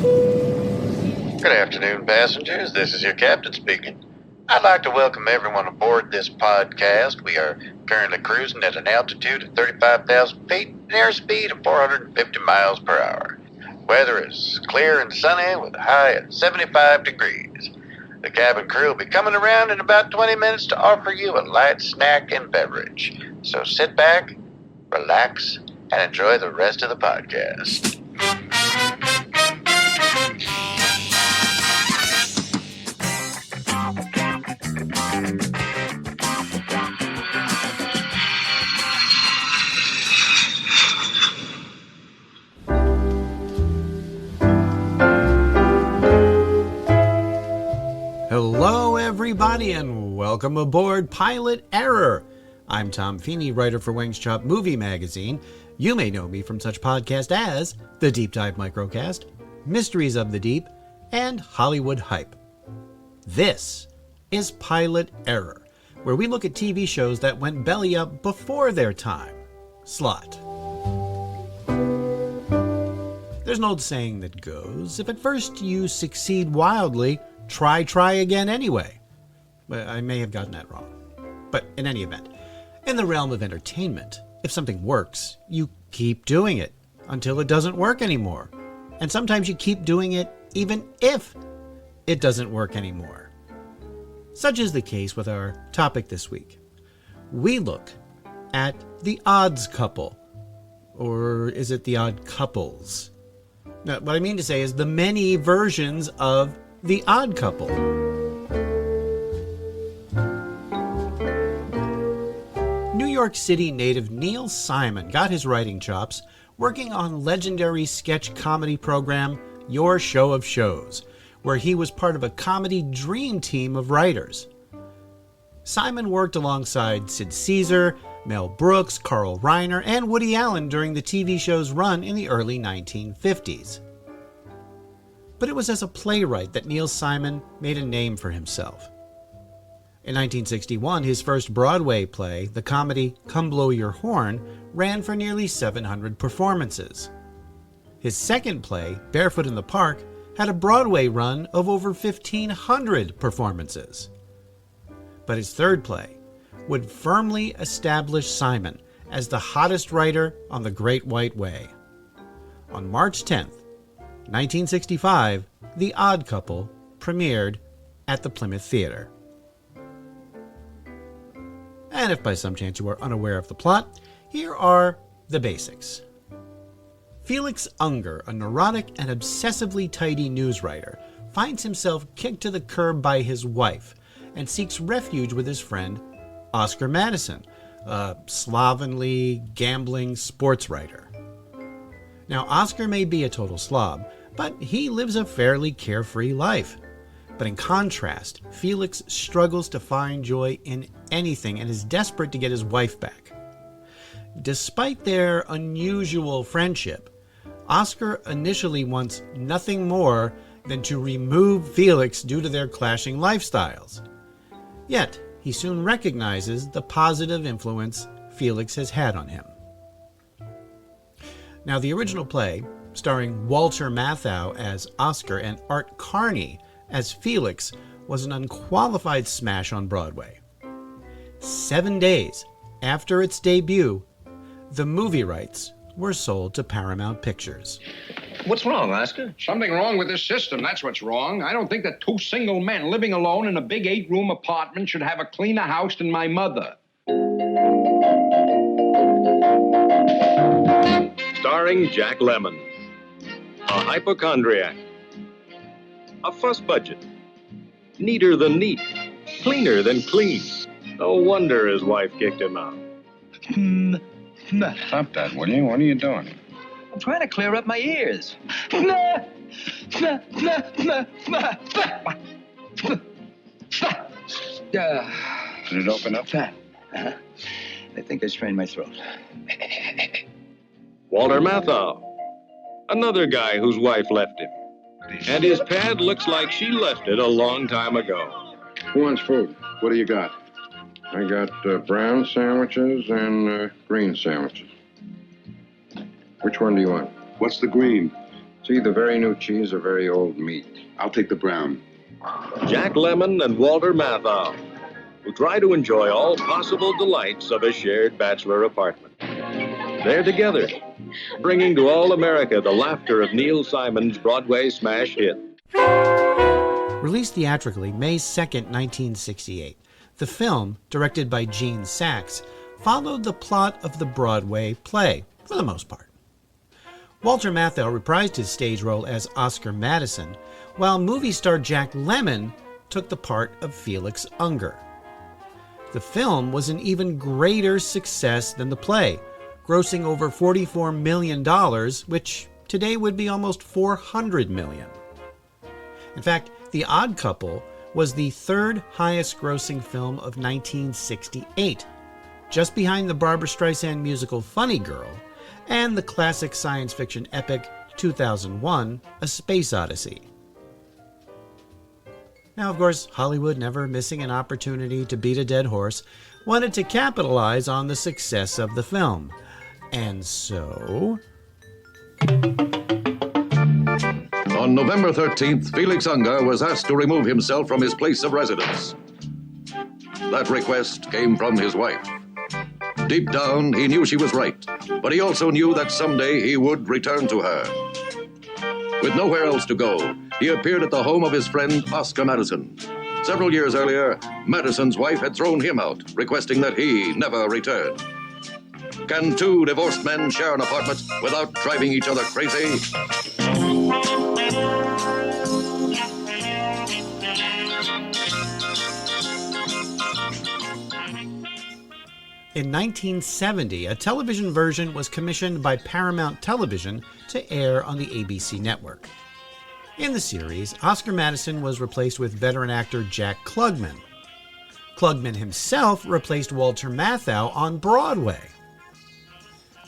Good afternoon, passengers. This is your captain speaking. I'd like to welcome everyone aboard this podcast. We are currently cruising at an altitude of 35,000 feet and airspeed of 450 miles per hour. Weather is clear and sunny with a high at 75 degrees. The cabin crew will be coming around in about 20 minutes to offer you a light snack and beverage. So sit back, relax, and enjoy the rest of the podcast. Hello, everybody, and welcome aboard Pilot Error. I'm Tom Feeney, writer for Wings Chop Movie Magazine. You may know me from such podcasts as The Deep Dive Microcast, Mysteries of the Deep, and Hollywood Hype. This is Pilot Error, where we look at TV shows that went belly up before their time. Slot. There's an old saying that goes, if at first you succeed wildly, try again anyway. I may have gotten that wrong. But in any event, in the realm of entertainment, if something works, you keep doing it until it doesn't work anymore. And sometimes you keep doing it even if it doesn't work anymore. Such is the case with our topic this week. We look at The Odds Couple. Or is it The Odd Couples? Now, what I mean to say is the many versions of The Odd Couple. New York City native Neil Simon got his writing chops working on legendary sketch comedy program Your Show of Shows, where he was part of a comedy dream team of writers. Simon worked alongside Sid Caesar, Mel Brooks, Carl Reiner, and Woody Allen during the TV show's run in the early 1950s. But it was as a playwright that Neil Simon made a name for himself. In 1961, his first Broadway play, the comedy Come Blow Your Horn, ran for nearly 700 performances. His second play, Barefoot in the Park, had a Broadway run of over 1,500 performances. But his third play would firmly establish Simon as the hottest writer on the Great White Way. On March 10th, 1965, The Odd Couple premiered at the Plymouth Theater. And if by some chance you are unaware of the plot, here are the basics. Felix Unger, a neurotic and obsessively tidy news writer, finds himself kicked to the curb by his wife and seeks refuge with his friend Oscar Madison, a slovenly, gambling sports writer. Now, Oscar may be a total slob, but he lives a fairly carefree life. But in contrast, Felix struggles to find joy in anything and is desperate to get his wife back. Despite their unusual friendship, Oscar initially wants nothing more than to remove Felix due to their clashing lifestyles. Yet, he soon recognizes the positive influence Felix has had on him. Now, the original play, starring Walter Matthau as Oscar and Art Carney as Felix, was an unqualified smash on Broadway. 7 days after its debut, the movie rights were sold to Paramount Pictures. What's wrong, Oscar? Something wrong with this system, that's what's wrong. I don't think that two single men living alone in a big 8-room apartment should have a cleaner house than my mother. Starring Jack Lemmon. A hypochondriac. A fuss budget. Neater than neat. Cleaner than clean. No wonder his wife kicked him out. Stop that, will you? What are you doing? I'm trying to clear up my ears. Did it open up? I think I strained my throat. Walter Matthau. Another guy whose wife left him. And his pad looks like she left it a long time ago. Who wants food? What do you got? I got brown sandwiches and green sandwiches. Which one do you want? What's the green? It's either very new cheese or very old meat. I'll take the brown. Jack Lemmon and Walter Matthau, who try to enjoy all possible delights of a shared bachelor apartment. They're together, bringing to all America the laughter of Neil Simon's Broadway smash hit. Released theatrically May 2nd, 1968, the film, directed by Gene Saks, followed the plot of the Broadway play, for the most part. Walter Matthau reprised his stage role as Oscar Madison, while movie star Jack Lemmon took the part of Felix Unger. The film was an even greater success than the play, grossing over $44 million, which today would be almost $400 million. In fact, The Odd Couple was the third highest grossing film of 1968, just behind the Barbra Streisand musical Funny Girl and the classic science fiction epic 2001: A Space Odyssey. Now, of course, Hollywood, never missing an opportunity to beat a dead horse, wanted to capitalize on the success of the film. And so... On November 13th, Felix Unger was asked to remove himself from his place of residence. That request came from his wife. Deep down, he knew she was right, but he also knew that someday he would return to her. With nowhere else to go, he appeared at the home of his friend Oscar Madison. Several years earlier, Madison's wife had thrown him out, requesting that he never return. Can two divorced men share an apartment without driving each other crazy? In 1970, a television version was commissioned by Paramount Television to air on the ABC network. In the series, Oscar Madison was replaced with veteran actor Jack Klugman. Klugman himself replaced Walter Matthau on Broadway.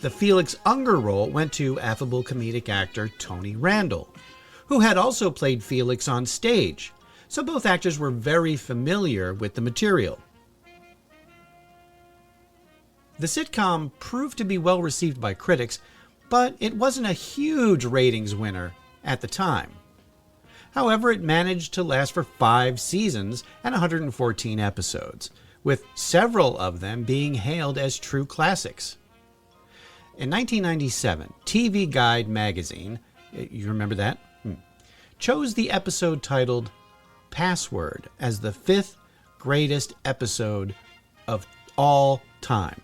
The Felix Unger role went to affable comedic actor Tony Randall, who had also played Felix on stage, so both actors were very familiar with the material. The sitcom proved to be well received by critics, but it wasn't a huge ratings winner at the time. However, it managed to last for 5 seasons and 114 episodes, with several of them being hailed as true classics. In 1997, TV Guide magazine, you remember that? Chose the episode titled Password as the 5th greatest episode of all time.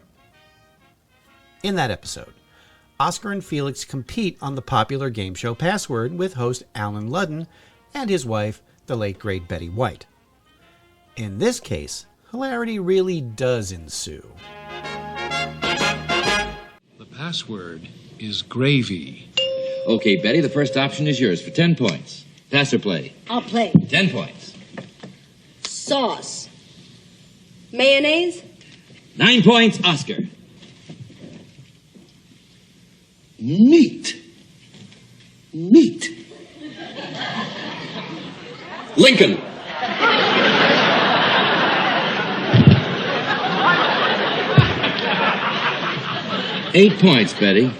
In that episode, Oscar and Felix compete on the popular game show Password with host Alan Ludden and his wife, the late great Betty White. In this case, hilarity really does ensue. The password is gravy. Okay, Betty, the first option is yours for 10 points. Pass or play? I'll play. 10 points. Sauce. Mayonnaise. 9 points, Oscar. Meat. Lincoln. Eight points, Betty.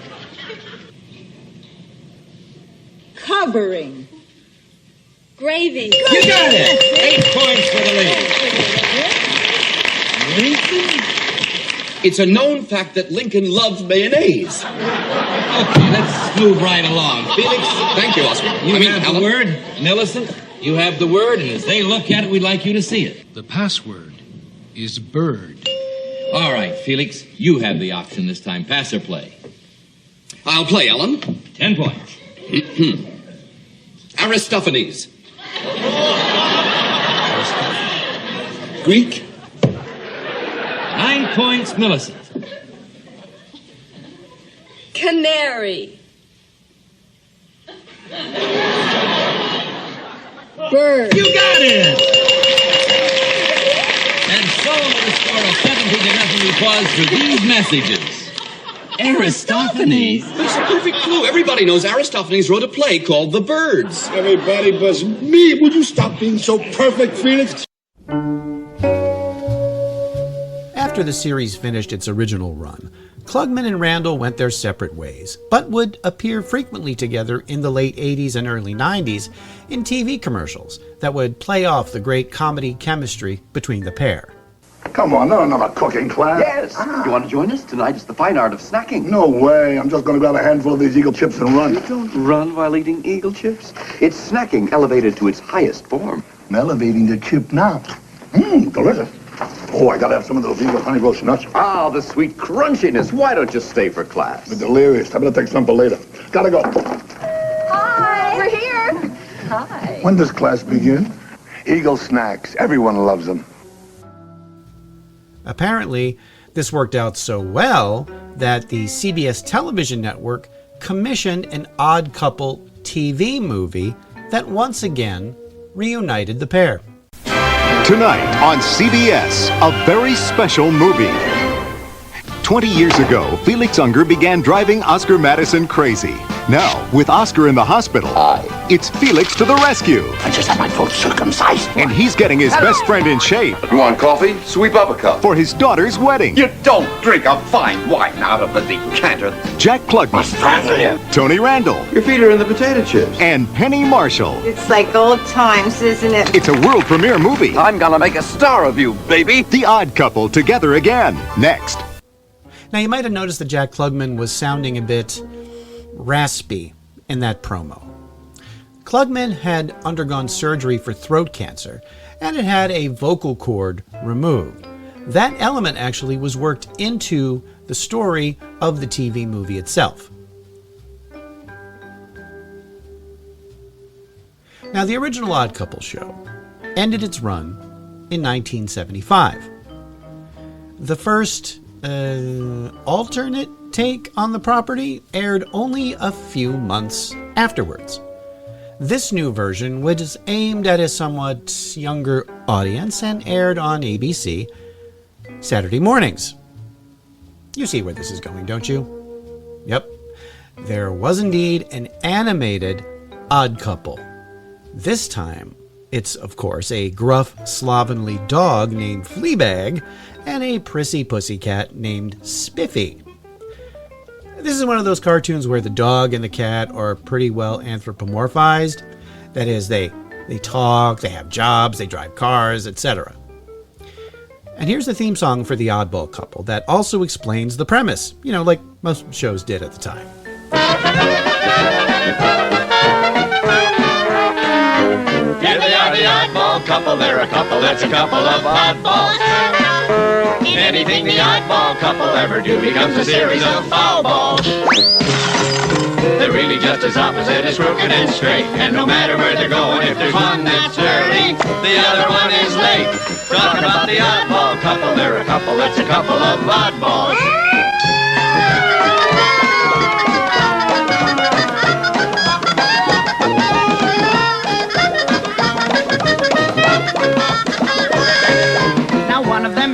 Covering. Gravy. You got it! 8 points for the lady. Lincoln? It's a known fact that Lincoln loves mayonnaise. Okay, let's move right along. Felix, thank you, Oscar. You have the word. Millicent, you have the word, and as they look at it, we'd like you to see it. The password is bird. All right, Felix, you have the option this time. Pass or play? I'll play, Ellen. 10 points. Aristophanes. Greek. 9 points, Millicent. Canary. Bird. You got it! And so, with a score of 17-0, we pause for these messages. Aristophanes. That's a perfect clue. Everybody knows Aristophanes wrote a play called The Birds. Everybody but me. Would you stop being so perfect, Felix? After the series finished its original run, Klugman and Randall went their separate ways, but would appear frequently together in the late 80s and early 90s in TV commercials that would play off the great comedy chemistry between the pair. Come on, not another cooking class. Yes. You want to join us? Tonight is the fine art of snacking. No way. I'm just going to grab a handful of these Eagle chips and run. You don't run while eating Eagle chips. It's snacking elevated to its highest form. I'm elevating the chip now. Delicious. Oh, I got to have some of those Eagle honey roast nuts. Ah, the sweet crunchiness. Why don't you stay for class? I'm delirious. I better take some for later. Gotta go. Hi. We're here. Hi. When does class begin? Eagle snacks. Everyone loves them. Apparently, this worked out so well that the CBS television network commissioned an Odd Couple TV movie that once again reunited the pair. Tonight on CBS, a very special movie. 20 years ago, Felix Unger began driving Oscar Madison crazy. Now, with Oscar in the hospital, it's Felix to the rescue. I just had my throat circumcised. And he's getting his best friend in shape. You want coffee? Sweep up a cup. For his daughter's wedding. You don't drink a fine wine out of the decanter. Jack Klugman. Tony Randall. Your feet are in the potato chips. And Penny Marshall. It's like old times, isn't it? It's a world premiere movie. I'm gonna make a star of you, baby. The Odd Couple together again. Next. Now, you might have noticed that Jack Klugman was sounding a bit raspy in that promo. Klugman had undergone surgery for throat cancer and had had a vocal cord removed. That element actually was worked into the story of the TV movie itself. Now, the original Odd Couple show ended its run in 1975. The first alternate take on the property aired only a few months afterwards. This new version was aimed at a somewhat younger audience and aired on ABC Saturday mornings. You see where this is going, don't you? Yep. There was indeed an animated Odd Couple. This time, it's, of course, a gruff, slovenly dog named Fleabag and a prissy pussycat named Spiffy. This is one of those cartoons where the dog and the cat are pretty well anthropomorphized. That is, they talk, they have jobs, they drive cars, etc. And here's the theme song for the Oddball Couple that also explains the premise, like most shows did at the time. Here they are, the oddball couple. They're a couple that's a couple of oddballs. Anything the oddball couple ever do becomes a series of foul balls. They're really just as opposite as crooked and straight. And no matter where they're going, if there's one that's early, the other one is late. Talk about the oddball couple. They're a couple that's a couple of oddballs.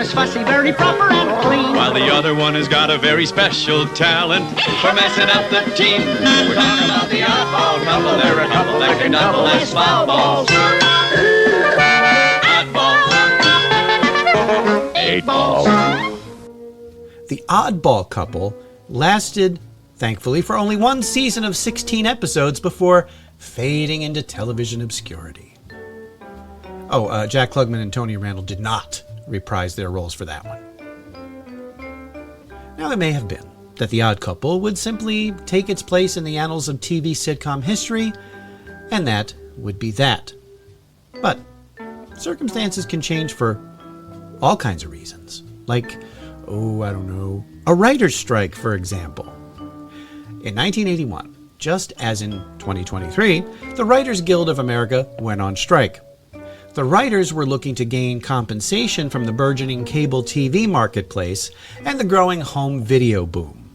Is fussy, very proper and clean, while the other one has got a very special talent for messing up the team. We're talking about the oddball couple. They're a couple that can double as foul balls. Oddballs. 8 balls. The Oddball Couple lasted, thankfully, for only one season of 16 episodes before fading into television obscurity. Jack Klugman and Tony Randall did not reprise their roles for that one. Now, it may have been that The Odd Couple would simply take its place in the annals of TV sitcom history, and that would be that. But circumstances can change for all kinds of reasons. Like, a writer's strike, for example. In 1981, just as in 2023, the Writers Guild of America went on strike. The writers were looking to gain compensation from the burgeoning cable TV marketplace and the growing home video boom.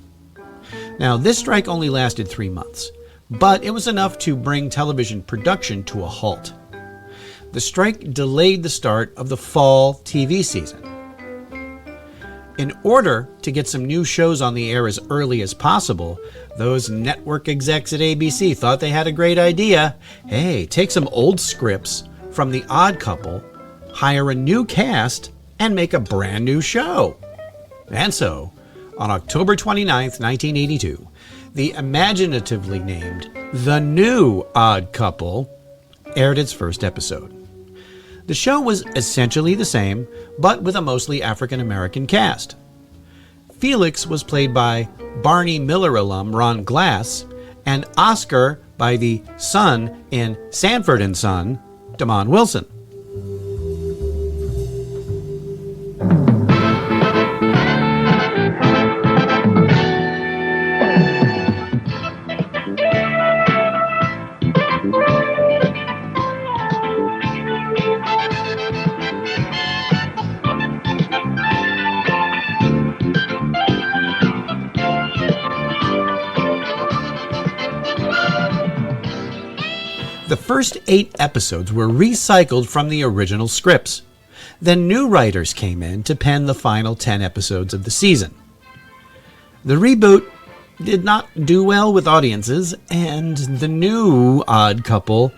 Now, this strike only lasted 3 months, but it was enough to bring television production to a halt. The strike delayed the start of the fall TV season. In order to get some new shows on the air as early as possible, those network execs at ABC thought they had a great idea. Hey, take some old scripts from The Odd Couple, hire a new cast, and make a brand new show. And so, On October 29th, 1982, the imaginatively named The New Odd Couple aired its first episode. The show was essentially the same, but with a mostly African-American cast. Felix was played by Barney Miller alum Ron Glass, and Oscar by the son in Sanford and Son, Damon Wilson. The first 8 episodes were recycled from the original scripts. Then new writers came in to pen the final 10 episodes of the season. The reboot did not do well with audiences, and The New Odd Couple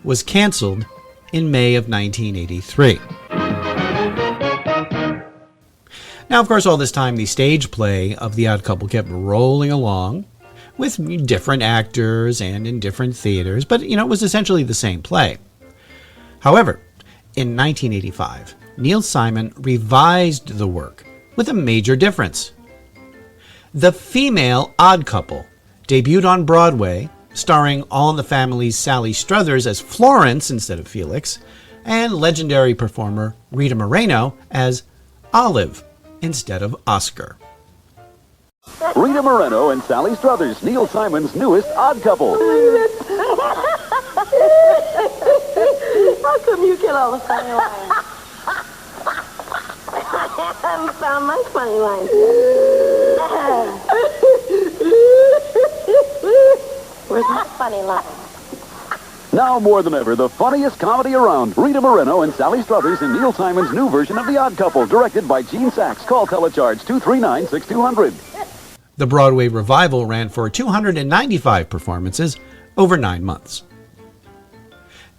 was canceled in May of 1983. Now, of course, all this time, the stage play of The Odd Couple kept rolling along, with different actors and in different theaters, but, it was essentially the same play. However, in 1985, Neil Simon revised the work with a major difference. The Female Odd Couple debuted on Broadway, starring All in the Family's Sally Struthers as Florence instead of Felix, and legendary performer Rita Moreno as Olive instead of Oscar. Rita Moreno and Sally Struthers, Neil Simon's newest odd couple. How come you get all the funny lines? I haven't found my funny lines. Where's my funny line? Now more than ever, the funniest comedy around. Rita Moreno and Sally Struthers in Neil Simon's new version of The Odd Couple, directed by Gene Saks. Call Telecharge 239-6200. The Broadway revival ran for 295 performances over 9 months.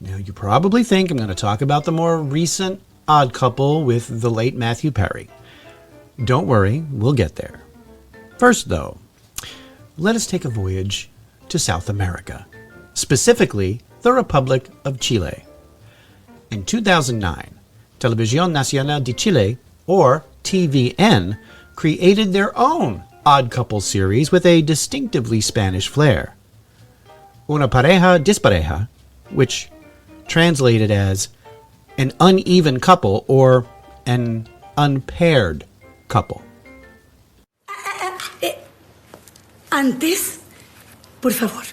Now, you probably think I'm going to talk about the more recent Odd Couple with the late Matthew Perry. Don't worry, we'll get there. First, though, let us take a voyage to South America, specifically the Republic of Chile. In 2009, Televisión Nacional de Chile, or TVN, created their own Odd Couple series with a distinctively Spanish flair. Una pareja dispareja, which translated as an uneven couple or an unpaired couple. Antes, por favor,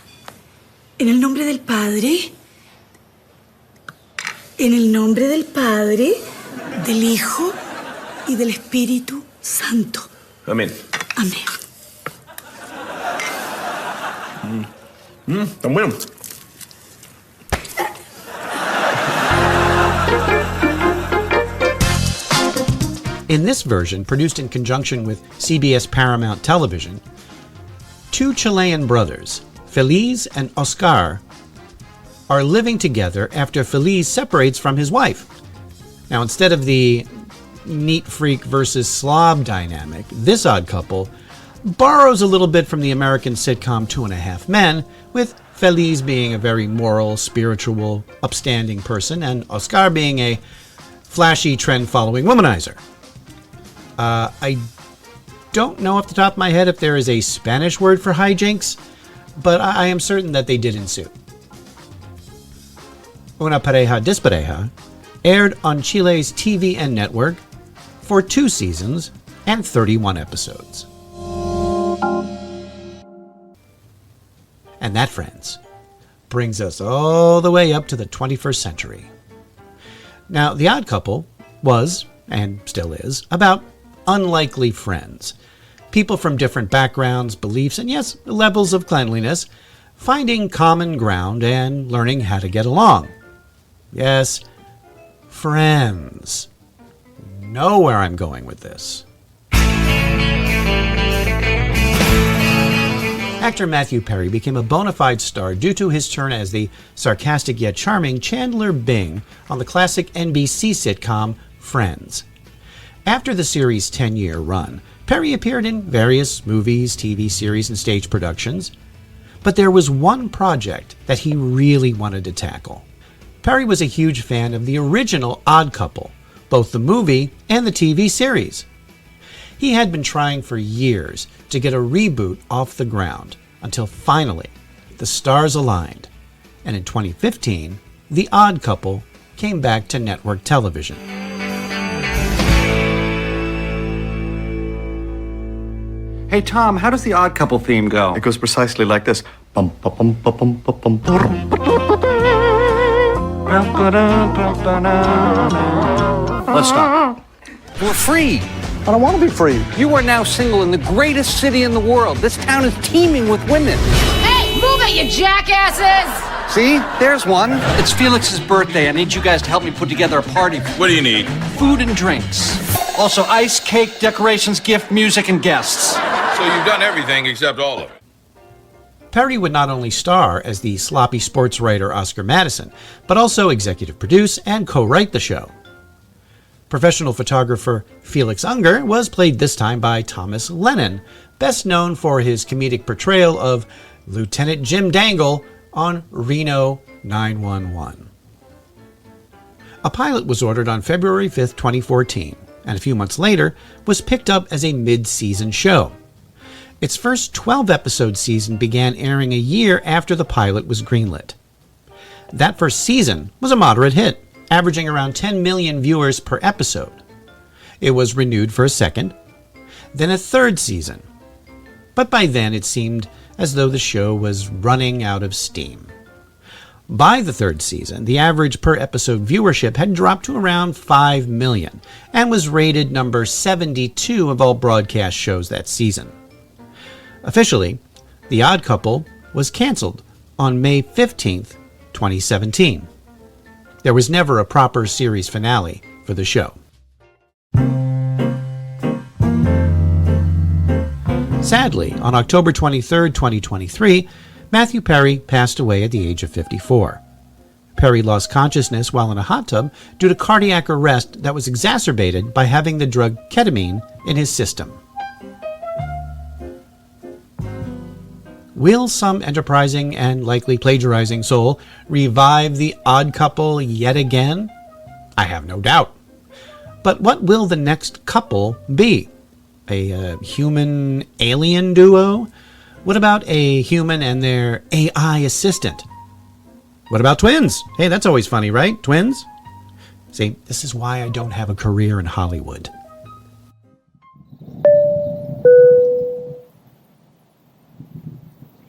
en el nombre del Padre, del Hijo y del Espíritu Santo. Amén. Amén. Tan bueno. In this version, produced in conjunction with CBS Paramount Television, 2 Chilean brothers, Feliz and Oscar, are living together after Feliz separates from his wife. Now, instead of the neat freak versus slob dynamic, this odd couple borrows a little bit from the American sitcom 2.5 Men, with Feliz being a very moral, spiritual, upstanding person, and Oscar being a flashy, trend-following womanizer. I don't know off the top of my head if there is a Spanish word for hijinks, but I am certain that they did ensue. Una pareja dispareja aired on Chile's TVN network for 2 seasons and 31 episodes. And that, friends, brings us all the way up to the 21st century. Now, The Odd Couple was, and still is, about unlikely friends. People from different backgrounds, beliefs, and yes, levels of cleanliness, finding common ground and learning how to get along. Yes, friends. Know where I'm going with this. Actor Matthew Perry became a bona fide star due to his turn as the sarcastic yet charming Chandler Bing on the classic NBC sitcom Friends. After the series' 10-year run, Perry appeared in various movies, TV series, and stage productions, but there was one project that he really wanted to tackle. Perry was a huge fan of the original Odd Couple, both the movie and the TV series. He had been trying for years to get a reboot off the ground until finally the stars aligned, and in 2015, The Odd Couple came back to network television. Hey, Tom, how does the Odd Couple theme go? It goes precisely like this. Bum, bum, bum, bum, bum, bum, bum, bum. Let's stop. We're free. I don't want to be free. You are now single in the greatest city in the world. This town is teeming with women. Hey, move it, you jackasses! See? There's one. It's Felix's birthday. I need you guys to help me put together a party. What do you need? Food and drinks. Also, ice, cake, decorations, gift, music, and guests. So you've done everything except all of it. Perry would not only star as the sloppy sports writer Oscar Madison, but also executive produce and co-write the show. Professional photographer Felix Unger was played this time by Thomas Lennon, best known for his comedic portrayal of Lieutenant Jim Dangle on Reno 911. A pilot was ordered on February 5, 2014, and a few months later was picked up as a mid-season show. Its first 12-episode season began airing a year after the pilot was greenlit. That first season was a moderate hit, averaging around 10 million viewers per episode. It was renewed for a second, then a third season. But by then it seemed as though the show was running out of steam. By the third season, the average per episode viewership had dropped to around 5 million and was rated number 72 of all broadcast shows that season. Officially, The Odd Couple was canceled on May 15th, 2017. There was never a proper series finale for the show. Sadly, on October 23, 2023, Matthew Perry passed away at the age of 54. Perry lost consciousness while in a hot tub due to cardiac arrest that was exacerbated by having the drug ketamine in his system. Will some enterprising and likely plagiarizing soul revive The Odd Couple yet again? I have no doubt. But what will the next couple be? A human-alien duo? What about a human and their AI assistant? What about twins? Hey, that's always funny, right? Twins? See, this is why I don't have a career in Hollywood.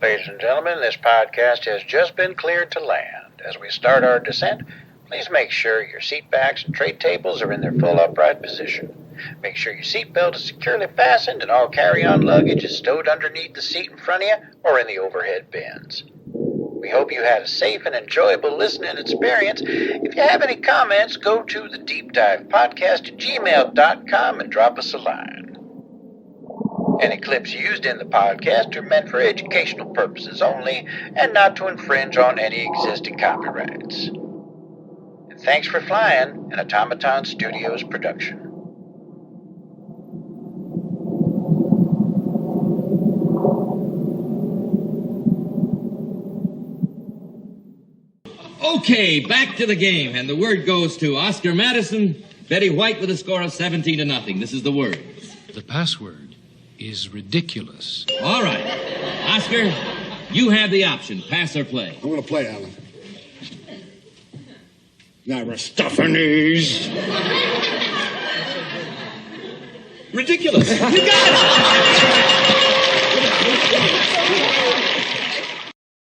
Ladies and gentlemen, this podcast has just been cleared to land. As we start our descent, please make sure your seat backs and tray tables are in their full upright position. Make sure your seatbelt is securely fastened and all carry-on luggage is stowed underneath the seat in front of you or in the overhead bins. We hope you had a safe and enjoyable listening experience. If you have any comments, go to the deepdivepodcast@gmail.com and drop us a line. Any clips used in the podcast are meant for educational purposes only and not to infringe on any existing copyrights. And thanks for flying, an Automaton Studios production. Okay, back to the game, and the word goes to Oscar Madison, Betty White with a score of 17-0. This is the word. The password is ridiculous. All right. Oscar, you have the option. Pass or play. I'm going to play, Alan. Now, Aristophanes. Ridiculous. You got it.